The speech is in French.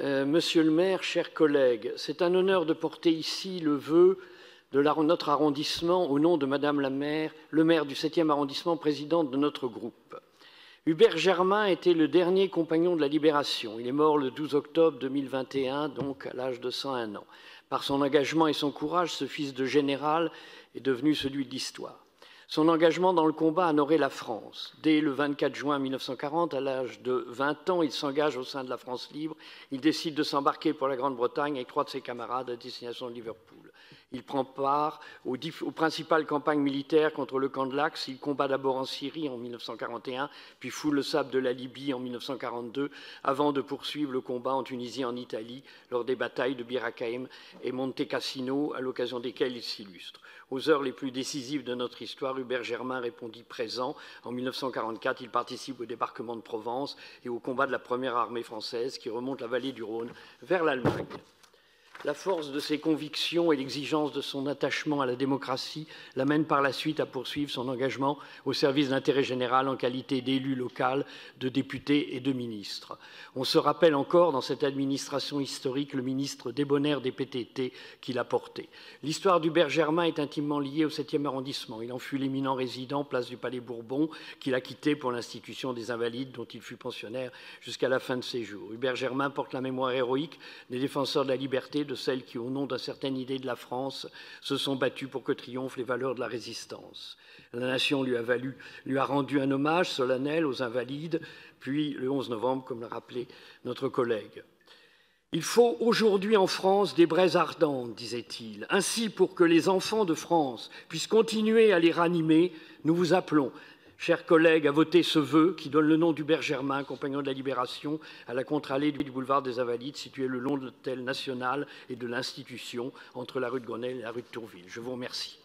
Monsieur le maire, chers collègues, c'est un honneur de porter ici le vœu de notre arrondissement au nom de Madame la maire, le maire du 7e arrondissement, présidente de notre groupe. Hubert Germain était le dernier compagnon de la Libération. Il est mort le 12 octobre 2021, donc à l'âge de 101 ans. Par son engagement et son courage, ce fils de général est devenu celui de l'histoire. Son engagement dans le combat a honoré la France. Dès le 24 juin 1940, à l'âge de 20 ans, il s'engage au sein de la France libre. Il décide de s'embarquer pour la Grande-Bretagne avec 3 de ses camarades à destination de Liverpool. Il prend part aux principales campagnes militaires contre le camp de l'Axe. Il combat d'abord en Syrie en 1941, puis foule le sable de la Libye en 1942, avant de poursuivre le combat en Tunisie et en Italie, lors des batailles de Bir Hakeim et Monte Cassino, à l'occasion desquelles il s'illustre. Aux heures les plus décisives de notre histoire, Hubert Germain répondit présent. En 1944, il participe au débarquement de Provence et au combat de la première armée française qui remonte la vallée du Rhône vers l'Allemagne. La force de ses convictions et l'exigence de son attachement à la démocratie l'amènent par la suite à poursuivre son engagement au service d'intérêt général en qualité d'élu local, de député et de ministre. On se rappelle encore dans cette administration historique le ministre débonnaire des PTT qu'il a porté. L'histoire d'Hubert Germain est intimement liée au 7e arrondissement. Il en fut l'éminent résident, place du Palais Bourbon, qu'il a quitté pour l'Institution des Invalides, dont il fut pensionnaire jusqu'à la fin de ses jours. Hubert Germain porte la mémoire héroïque des défenseurs de la liberté, de celles qui, au nom d'une certaine idée de la France, se sont battues pour que triomphent les valeurs de la résistance. La nation lui a rendu un hommage solennel aux Invalides, puis le 11 novembre, comme l'a rappelé notre collègue. Il faut aujourd'hui en France des braises ardentes, disait-il. Ainsi, pour que les enfants de France puissent continuer à les ranimer, nous vous appelons, chers collègues, à voter ce vœu qui donne le nom d'Hubert Germain, compagnon de la Libération, à la contre-allée du boulevard des Invalides, située le long de l'hôtel national et de l'Institution, entre la rue de Grenelle et la rue de Tourville. Je vous remercie.